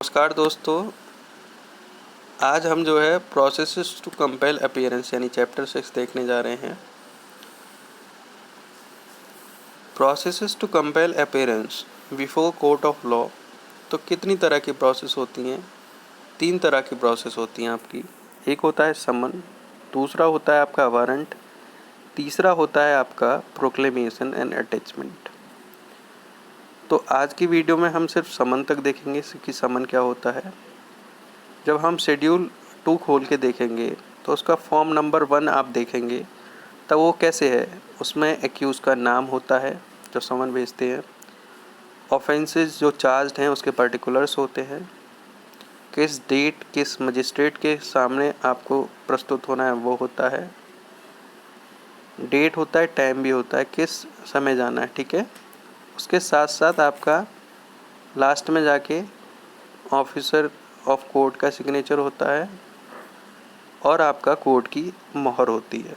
नमस्कार दोस्तों, आज हम जो है प्रोसेसेस टू कंपेल अपीयरेंस यानी चैप्टर 6 देखने जा रहे हैं। Processes to compel appearance before court of law. तो कितनी तरह की प्रोसेस होती हैं? 3 तरह की प्रोसेस होती हैं आपकी। एक होता है समन, दूसरा होता है आपका वारंट, तीसरा होता है आपका प्रोक्लेमेशन एंड अटैचमेंट। तो आज की वीडियो में हम सिर्फ समन तक देखेंगे कि समन क्या होता है। जब हम शेड्यूल 2 खोल के देखेंगे तो उसका फॉर्म नंबर 1 आप देखेंगे, तब वो कैसे है। उसमें एक्यूज़ का नाम होता है जो समन भेजते हैं, ऑफेंसेस जो चार्ज्ड हैं उसके पर्टिकुलर्स होते हैं, किस डेट किस मजिस्ट्रेट के सामने आपको प्रस्तुत होना है वो होता है, डेट होता है, टाइम भी होता है, किस समय जाना है। ठीक है, उसके साथ साथ आपका लास्ट में जाके ऑफिसर ऑफ कोर्ट का सिग्नेचर होता है और आपका कोर्ट की मोहर होती है।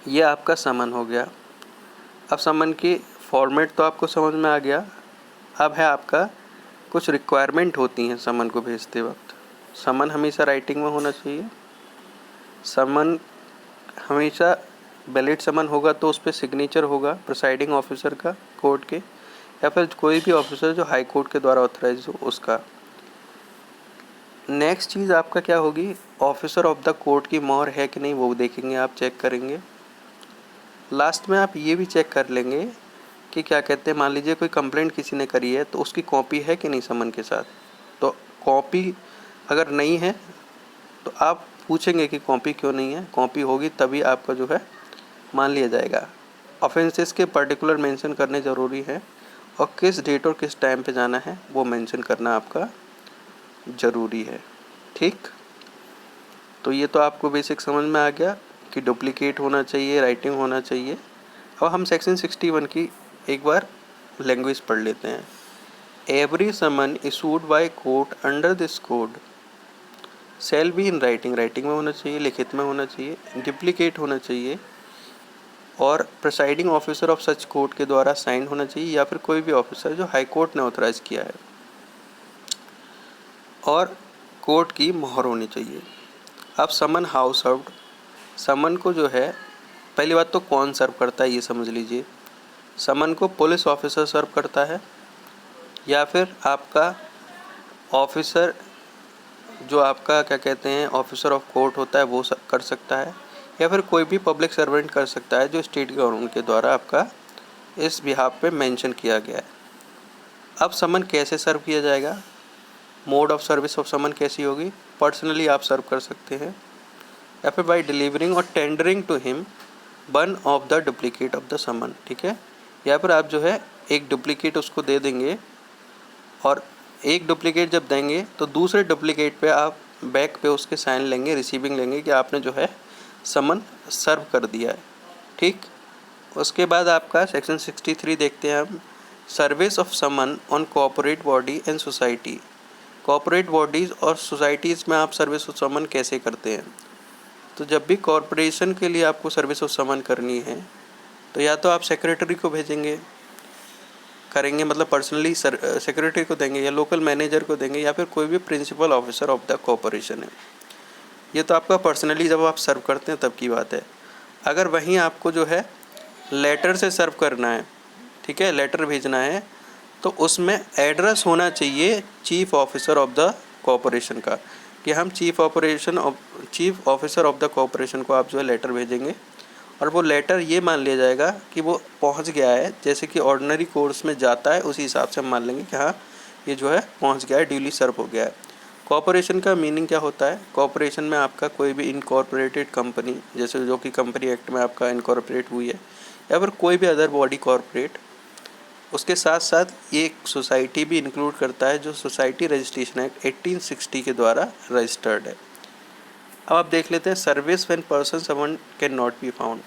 ये आपका समन हो गया। अब समन की फॉर्मेट तो आपको समझ में आ गया। अब है आपका कुछ रिक्वायरमेंट होती हैं समन को भेजते वक्त। समन हमेशा राइटिंग में होना चाहिए। समन हमेशा वैलिड समन होगा तो उस पर सिग्नेचर होगा प्रिसाइडिंग ऑफिसर का कोर्ट के, या फिर कोई भी ऑफिसर जो हाई कोर्ट के द्वारा ऑथराइज हो उसका। नेक्स्ट चीज़ आपका क्या होगी, ऑफिसर ऑफ द कोर्ट की मोहर है कि नहीं वो देखेंगे, आप चेक करेंगे। लास्ट में आप ये भी चेक कर लेंगे कि क्या कहते हैं, मान लीजिए कोई कंप्लेंट किसी ने करी है तो उसकी कॉपी है कि नहीं समन के साथ। तो कॉपी अगर नहीं है तो आप पूछेंगे कि कॉपी क्यों नहीं है। कॉपी होगी तभी आपका जो है मान लिया जाएगा। ऑफेंसेस के पर्टिकुलर मेंशन करने ज़रूरी है और किस डेट और किस टाइम पे जाना है वो मेंशन करना आपका ज़रूरी है। ठीक, तो ये तो आपको बेसिक समझ में आ गया कि डुप्लीकेट होना चाहिए, राइटिंग होना चाहिए। अब हम सेक्शन 61 की एक बार लैंग्वेज पढ़ लेते हैं। Every summon issued by court under this code shall be in writing, writing में होना चाहिए, लिखित में होना चाहिए, डुप्लीकेट होना चाहिए और presiding officer of such court के द्वारा साइन होना चाहिए, या फिर कोई भी ऑफिसर जो हाई कोर्ट ने ऑथराइज किया है, और कोर्ट की मोहर होनी चाहिए। अब समन हाउ सर्व्ड, समन को जो है पहली बात तो कौन सर्व करता है ये समझ लीजिए। समन को पुलिस ऑफिसर सर्व करता है, या फिर आपका ऑफिसर जो आपका क्या कहते हैं ऑफिसर ऑफ कोर्ट होता है वो कर सकता है, या फिर कोई भी पब्लिक सर्वेंट कर सकता है जो स्टेट गवर्नमेंट के द्वारा आपका इस बिहाफ पे मेंशन किया गया है। अब समन कैसे सर्व किया जाएगा, मोड ऑफ सर्विस ऑफ समन कैसी होगी, पर्सनली आप सर्व कर सकते हैं, या फिर बाय डिलीवरिंग और tendering to him one of the duplicate of the summon. ठीक है, या फिर आप जो है एक डुप्लीकेट उसको दे देंगे, और एक डुप्लीकेट जब देंगे तो दूसरे डुप्लीकेट पे आप बैक पे उसके साइन लेंगे, रिसीविंग लेंगे कि आपने जो है समन सर्व कर दिया है। ठीक, उसके बाद आपका सेक्शन 63 देखते हैं हम, service of summon on corporate body and society. Corporate bodies और सोसाइटीज़ में आप सर्विस ऑफ समन कैसे करते हैं। तो जब भी कॉरपोरेशन के लिए आपको सर्विस ऑफ समन करनी है तो या तो आप सेक्रेटरी को भेजेंगे करेंगे, मतलब पर्सनली सेक्रेटरी को देंगे, या लोकल मैनेजर को देंगे, या फिर कोई भी principal officer of the corporation है। ये तो आपका पर्सनली जब आप सर्व करते हैं तब की बात है। अगर वहीं आपको जो है लेटर से सर्व करना है, ठीक है, लेटर भेजना है, तो उसमें एड्रेस होना चाहिए chief officer of the corporation का, कि हम chief officer of the corporation को आप जो है लेटर भेजेंगे, और वो लेटर ये मान लिया जाएगा कि वो पहुंच गया है, जैसे कि ऑर्डिनरी कोर्स में जाता है उसी हिसाब से हम मान लेंगे कि हाँ ये जो है पहुंच गया है, ड्यूली सर्व हो गया है। कॉरपोरेशन का मीनिंग क्या होता है, कॉरपोरेशन में आपका कोई भी इनकॉर्पोरेटेड कंपनी, जैसे जो कि कंपनी एक्ट में आपका इनकॉर्पोरेट हुई है, या फिर कोई भी अदर बॉडी कॉरपोरेट, उसके साथ साथ ये एक सोसाइटी भी इंक्लूड करता है जो सोसाइटी रजिस्ट्रेशन एक्ट 1860 के द्वारा रजिस्टर्ड है। अब आप देख लेते हैं service when person someone can not be found.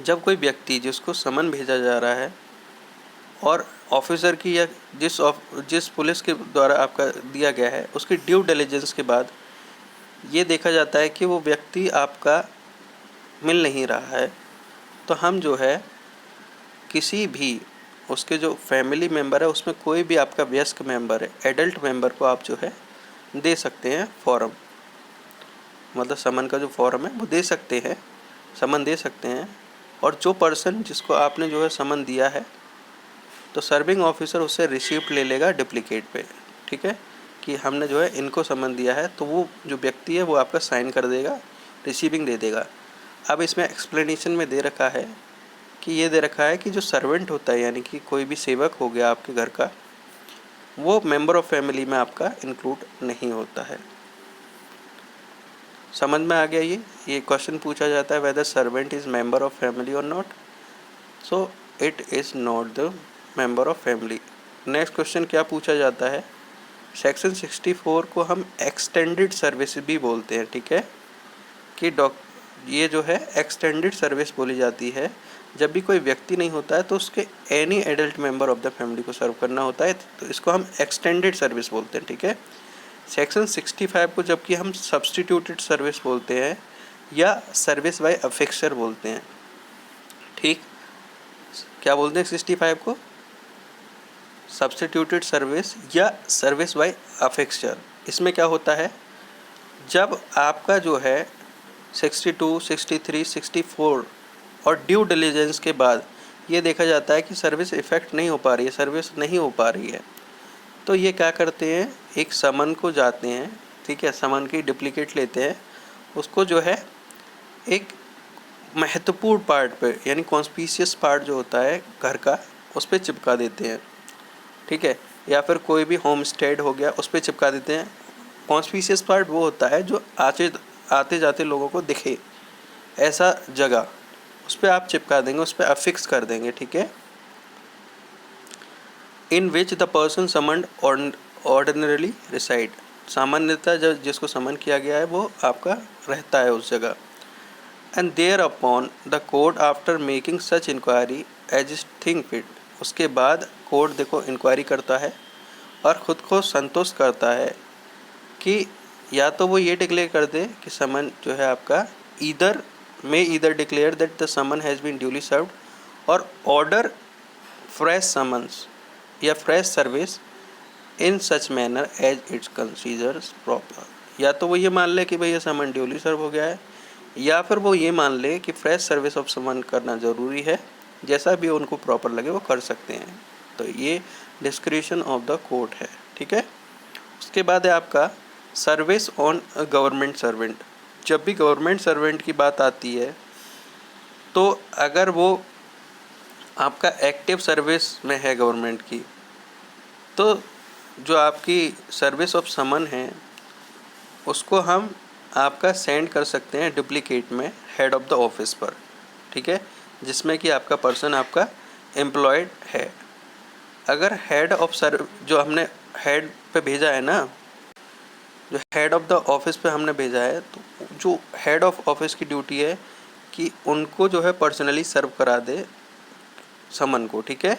जब कोई व्यक्ति जिसको समन भेजा जा रहा है और ऑफिसर की या जिस पुलिस के द्वारा आपका दिया गया है उसकी ड्यू डिलिजेंस के बाद ये देखा जाता है कि वो व्यक्ति आपका मिल नहीं रहा है, तो हम जो है किसी भी उसके जो फैमिली मेम्बर है उसमें कोई भी आपका वयस्क मेम्बर है, एडल्ट मेम्बर को आप जो है दे सकते हैं फॉर्म, मतलब समन का जो फॉर्म है वो दे सकते हैं, समन दे सकते हैं। और जो पर्सन जिसको आपने जो है समन दिया है तो सर्विंग ऑफिसर उससे रिसीप्ट ले लेगा डुप्लीकेट पे, ठीक है, कि हमने जो है इनको समन दिया है, तो वो जो व्यक्ति है वो आपका साइन कर देगा, रिसीविंग दे देगा। अब इसमें एक्सप्लेनेशन में दे रखा है कि ये दे रखा है कि जो सर्वेंट होता है यानी कि कोई भी सेवक हो गया आपके घर का, वो मेंबर ऑफ फैमिली में आपका इंक्लूड नहीं होता है। समझ में आ गया? ये क्वेश्चन पूछा जाता है whether servant is member of family और not, so it is not the member of family. Next question क्या पूछा जाता है, सेक्शन 64 को हम एक्सटेंडेड सर्विस भी बोलते हैं, ठीक है, कि ये जो है एक्सटेंडेड सर्विस बोली जाती है जब भी कोई व्यक्ति नहीं होता है तो उसके any adult member of the family को सर्व करना होता है, तो इसको हम एक्सटेंडेड सर्विस बोलते हैं, ठीक है। सेक्शन 65 को जबकि हम सब्सटीट्यूटेड सर्विस बोलते हैं या सर्विस बाय अफिक्सर बोलते हैं, ठीक। क्या बोलते हैं 65 को? सब्सटीट्यूटेड सर्विस या सर्विस बाय अफिक्सर। इसमें क्या होता है, जब आपका जो है 62, 63, 64 और ड्यू डिलीजेंस के बाद ये देखा जाता है कि सर्विस इफ़ेक्ट नहीं हो पा रही है, सर्विस नहीं हो पा रही है, तो ये क्या करते हैं, एक समन को जाते हैं, ठीक है, समन की डुप्लीकेट लेते हैं, उसको जो है एक महत्वपूर्ण पार्ट पे यानी कॉन्स्पिशियस पार्ट जो होता है घर का उस पर चिपका देते हैं, ठीक है, या फिर कोई भी होम स्टेड हो गया उस पर चिपका देते हैं। कॉन्स्पिशियस पार्ट वो होता है जो आते जाते लोगों को दिखे, ऐसा जगह उस पर आप चिपका देंगे, उस पर अफिक्स कर देंगे, ठीक है। In which the person summoned ordinarily reside, सामान्यतः जब जिसको समन किया गया है वो आपका रहता है उस जगह। And thereupon the court after making such inquiry as is think fit, उसके बाद कोर्ट देखो इंक्वायरी करता है और ख़ुद को संतुष्ट करता है कि या तो वो ये डिक्लेयर कर दे कि समन जो है आपका either declare that the summon has been duly served और ऑर्डर फ्रेश समन्स या fresh service in such manner as it's considers proper. या तो वो ये मान ले कि भैया समन ड्यूली सर्व हो गया है, या फिर वो ये मान ले कि फ्रेश सर्विस ऑफ समन करना ज़रूरी है, जैसा भी उनको प्रॉपर लगे वो कर सकते हैं। तो ये डिस्क्रिशन ऑफ द कोर्ट है, ठीक है। उसके बाद है आपका service on a government servant. जब भी गवर्नमेंट सर्वेंट की बात आती है तो अगर वो आपका एक्टिव सर्विस में है गवर्नमेंट की, तो जो आपकी सर्विस ऑफ समन है उसको हम आपका सेंड कर सकते हैं डुप्लीकेट में हेड ऑफ़ द ऑफिस पर, ठीक है, जिसमें कि आपका पर्सन आपका एम्प्लॉयड है। अगर हेड ऑफ जो हमने हेड पे भेजा है ना, जो हेड ऑफ़ द ऑफिस पे हमने भेजा है, तो जो हेड ऑफ ऑफिस की ड्यूटी है कि उनको जो है पर्सनली सर्व करा दे समन को, ठीक है।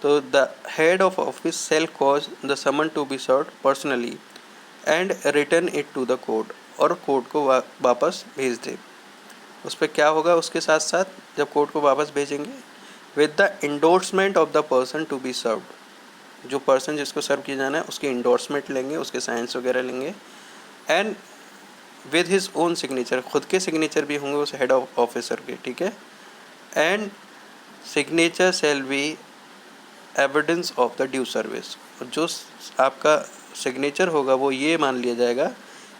तो the head of office shall cause the summon to be served personally and return it to the court, और कोर्ट को वापस भेज दे। उस पर क्या होगा उसके साथ साथ जब कोर्ट को वापस भेजेंगे, with the endorsement of the person to be served, जो पर्सन जिसको सर्व किया जाना है उसकी इंडोर्समेंट लेंगे, उसके साइंस वगैरह लेंगे, and with his own signature, खुद के सिग्नेचर भी होंगे उस हेड ऑफ ऑफिसर के, ठीक है। And signature shall be evidence of the due service, जो आपका सिग्नेचर होगा वो ये मान लिया जाएगा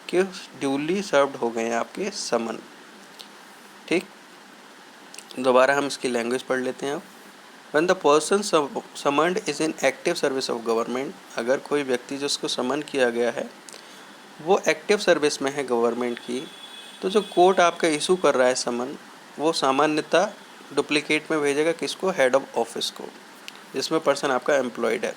कि ड्यूली सर्व्ड हो गए हैं आपके समन, ठीक। दोबारा हम इसकी लैंग्वेज पढ़ लेते हैं अब। When the person summoned is in active service of government, अगर कोई व्यक्ति जिसको समन किया गया है वो एक्टिव सर्विस में है गवर्नमेंट की, तो जो कोर्ट आपका इशू कर रहा है समन, वो सामान्यतः डुप्लीकेट में भेजेगा किसको, हेड ऑफ ऑफिस को, जिसमें पर्सन आपका एम्प्लॉयड है।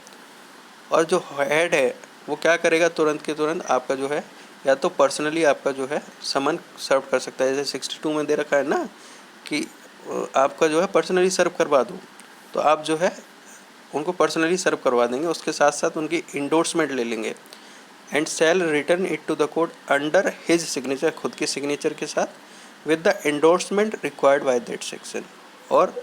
और जो हेड है वो क्या करेगा, तुरंत के तुरंत आपका जो है या तो पर्सनली आपका जो है समन सर्व कर सकता है, जैसे 62 में दे रखा है ना कि आपका जो है पर्सनली सर्व करवा दो, तो आप जो है उनको पर्सनली सर्व करवा देंगे, उसके साथ साथ उनकी इंडोर्समेंट ले लेंगे, and shall return it to the court under his signature, खुद के सिग्नेचर के साथ, with the endorsement required by that section, और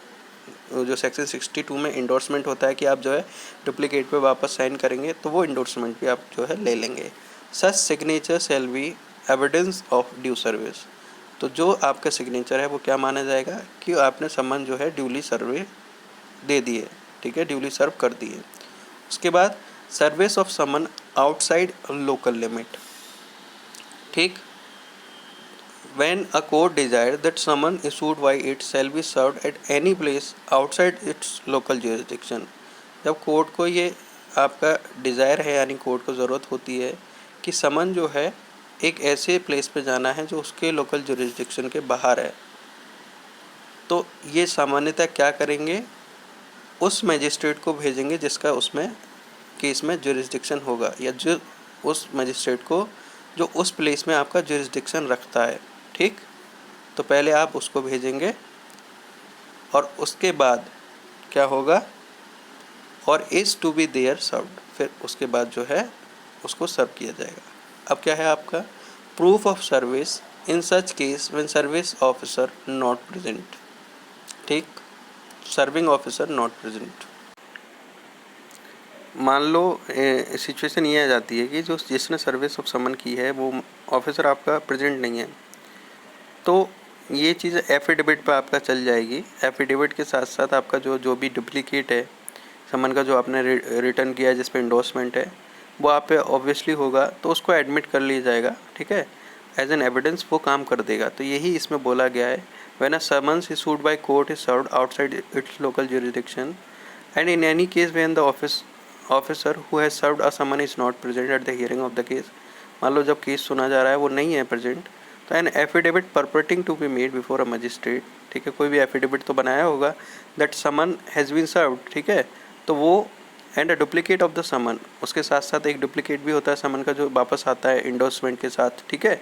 जो सेक्शन 62 में इंडोर्समेंट होता है कि आप जो है डुप्लीकेट पे वापस साइन करेंगे, तो वो इंडोर्समेंट भी आप जो है ले लेंगे। Such signature shall be evidence of due service. तो जो आपका सिग्नेचर है वो क्या माना जाएगा कि आपने समन जो है ड्यूली सर्वे दे दिए, ठीक है, ड्यूली सर्व कर दिए। उसके बाद service of summon outside local limit, ठीक। When a court desires that summon issued by it shall be served at any place outside its local jurisdiction। जब कोर्ट को ये आपका डिज़ायर है, यानी कोर्ट को ज़रूरत होती है कि समन जो है एक ऐसे प्लेस पे जाना है जो उसके लोकल जुरिस्डिक्शन के बाहर है, तो ये सामान्यतः क्या करेंगे, उस मजिस्ट्रेट को भेजेंगे जिसका उसमें केस में जुरिस्डिक्शन होगा, या जो उस मजिस्ट्रेट को जो उस प्लेस में आपका जुरिस्डिक्शन रखता है, ठीक। तो पहले आप उसको भेजेंगे और उसके बाद क्या होगा, और is to be there served, फिर उसके बाद जो है उसको सर्व किया जाएगा। अब क्या है आपका proof of service in such case when service officer not present, ठीक, सर्विंग ऑफिसर नॉट प्रेजेंट। मान लो सिचुएशन ये आ जाती है कि जो जिसने सर्विस ऑफ समन की है वो ऑफिसर आपका प्रेजेंट नहीं है, तो ये चीज़ एफिडेविट पे आपका चल जाएगी। एफिडेविट के साथ साथ आपका जो भी डुप्लीकेट है समन का, जो आपने रिटर्न किया है जिस पे इंडोर्समेंट है, वो आप पे ऑब्वियसली होगा, तो उसको एडमिट कर लिया जाएगा, ठीक है, एज एन एविडेंस वो काम कर देगा। तो यही इसमें बोला गया है, when a summons issued by court is served outside it's local jurisdiction and in any case when the officer who has served a someone is not present at the hearing of the case. मान लो जब case सुना जा रहा है वो नहीं है present, तो an affidavit purporting to be made before a magistrate, ठीक है, कोई भी एफिडेविट तो बनाया होगा that summon has been served, ठीक है, तो वो and a duplicate of the summon, उसके साथ साथ एक डुप्लीकेट भी होता है समन का जो वापस आता है इंडोर्समेंट के साथ, ठीक है,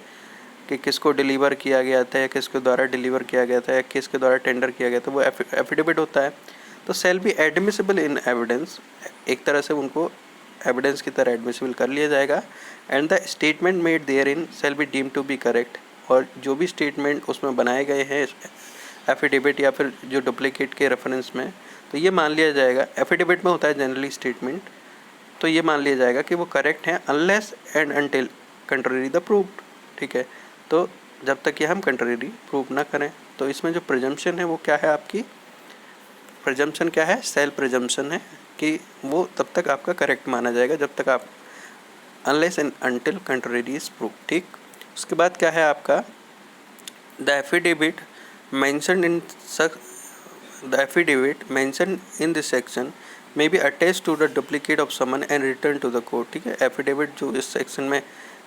कि किसको डिलीवर किया गया था या किसके द्वारा डिलीवर किया गया था या किसके द्वारा टेंडर किया गया था, वो एफिडेविट होता है। तो shall be admissible in evidence, एक तरह से उनको एविडेंस की तरह एडमिसिबल कर लिया जाएगा। And the statement made therein shall be deem to be correct, और जो भी स्टेटमेंट उसमें बनाए गए हैं एफिडेविट या फिर जो डुप्लीकेट के रेफरेंस में, तो ये मान लिया जाएगा, एफिडेविट में होता है जनरली स्टेटमेंट, तो ये मान लिया जाएगा कि वो करेक्ट हैं unless and until contrary the proved, ठीक है। तो जब तक कि हम कंट्रेरी प्रूव ना करें, तो इसमें जो प्रिजम्पशन है वो क्या है, आपकी प्रिजम्पशन क्या है, सेल्फ प्रिजम्पशन है कि वो तब तक आपका करेक्ट माना जाएगा जब तक आप unless and until contrary is prove, ठीक। उसके बाद क्या है आपका the affidavit mentioned in the affidavit mentioned in this section may be attached to the duplicate of summon and returned to the court, ठीक है। एफिडेविट जो इस सेक्शन में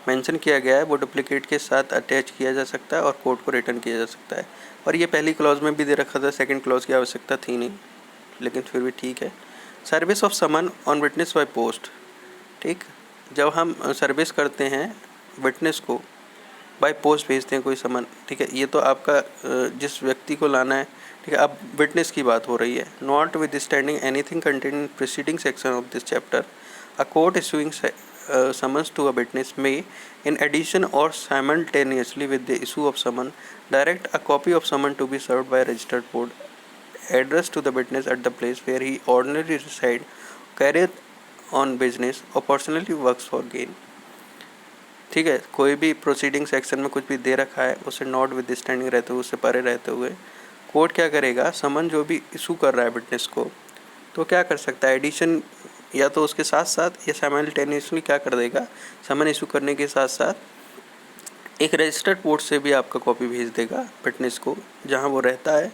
मेंशन किया गया है वो डुप्लीकेट के साथ अटैच किया जा सकता है और कोर्ट को रिटर्न किया जा सकता है, और ये पहली क्लॉज में भी दे रखा था, सेकंड क्लॉज की आवश्यकता थी नहीं, लेकिन फिर भी ठीक है। Service of summon on witness by post, ठीक, जब हम सर्विस करते हैं विटनेस को बाय पोस्ट भेजते हैं कोई समन, ठीक है, ये तो आपका जिस व्यक्ति को लाना है, ठीक है। अब विटनेस की बात हो रही है, notwithstanding anything contain in preceding section of this chapter a court issuing summons to a witness may in addition और simultaneously with the issue of summon direct a copy of summon to be served by registered board address to the witness at the place where he ordinary reside carry on business और personally works for gain, ठीक है। कोई भी proceeding section में कुछ भी दे रखा है उसे नॉट विद स्टैंडिंग रहते हुए, उससे परे रहते हुए कोर्ट क्या करेगा, समन जो भी इशू कर रहा है विटनेस को, तो क्या कर सकता है, एडिशन या तो उसके साथ साथ या साइमल्टेनियसली क्या कर देगा, समन इशू करने के साथ साथ एक रजिस्टर्ड पोर्ट से भी आपका कॉपी भेज देगा विटनेस को जहाँ वो रहता है,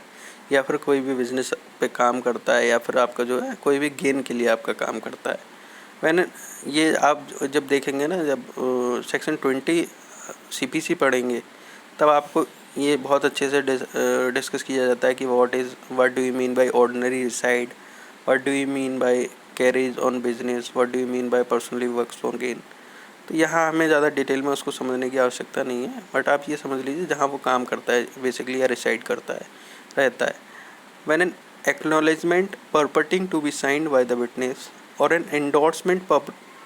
या फिर कोई भी बिजनेस पे काम करता है, या फिर आपका जो है कोई भी गेन के लिए आपका काम करता है। मैंने ये आप जब देखेंगे ना, जब सेक्शन 20 CPC पढ़ेंगे, तब आपको ये बहुत अच्छे से डिस्कस किया जाता है कि what do you mean by ordinary reside, what do you mean by carries on business, what do you mean by personally works for gain. तो यहाँ हमें ज़्यादा डिटेल में उसको समझने की आवश्यकता नहीं है, बट आप ये समझ लीजिए जहाँ वो काम करता है बेसिकली, या रिसाइड करता है, रहता है। When an acknowledgement purporting to be signed by the witness or an endorsement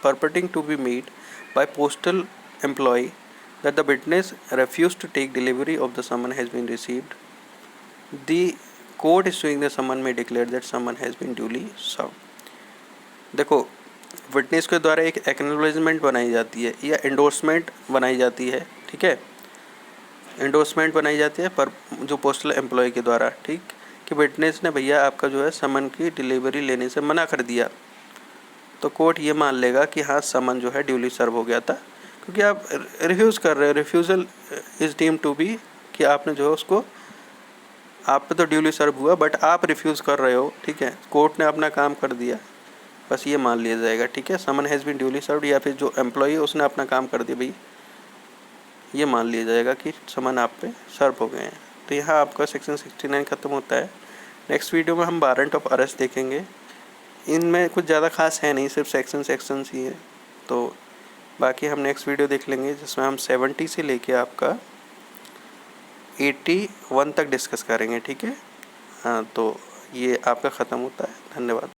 purporting to be made by postal employee that the witness refused to take delivery of the summon has been received, the court issuing the summon may declare that summon has been duly served. देखो, witness के द्वारा एक acknowledgement बनाई जाती है या endorsement बनाई जाती है, ठीक है, एंडोर्समेंट बनाई जाती है पर जो पोस्टल एम्प्लॉय के द्वारा, ठीक, कि विटनेस ने भैया आपका जो है समन की डिलीवरी लेने से मना कर दिया, तो कोर्ट ये मान लेगा कि हाँ समन जो है ड्यूली सर्व हो गया था, क्योंकि आप रिफ्यूज़ कर रहे हो। Refusal is deem to be कि आपने जो है उसको, आप पे तो ड्यूली सर्व हुआ बट आप रिफ्यूज़ कर रहे हो, ठीक है, कोर्ट ने अपना काम कर दिया, बस ये मान लिया जाएगा, ठीक है, summon has been duly served, या फिर जो एम्प्लॉई है उसने अपना काम कर दिया भाई, ये मान लिया जाएगा कि समन आप पे सर्व हो गए हैं। तो यहाँ आपका सेक्शन 69 ख़त्म होता है। नेक्स्ट वीडियो में हम वारंट ऑफ अरेस्ट देखेंगे। इनमें कुछ ज़्यादा खास है नहीं, सिर्फ सेक्शंस ही है, तो बाकी हम नेक्स्ट वीडियो देख लेंगे जिसमें हम 70 से लेके आपका 81 तक डिस्कस करेंगे, ठीक है। हाँ, तो ये आपका ख़त्म होता है। धन्यवाद।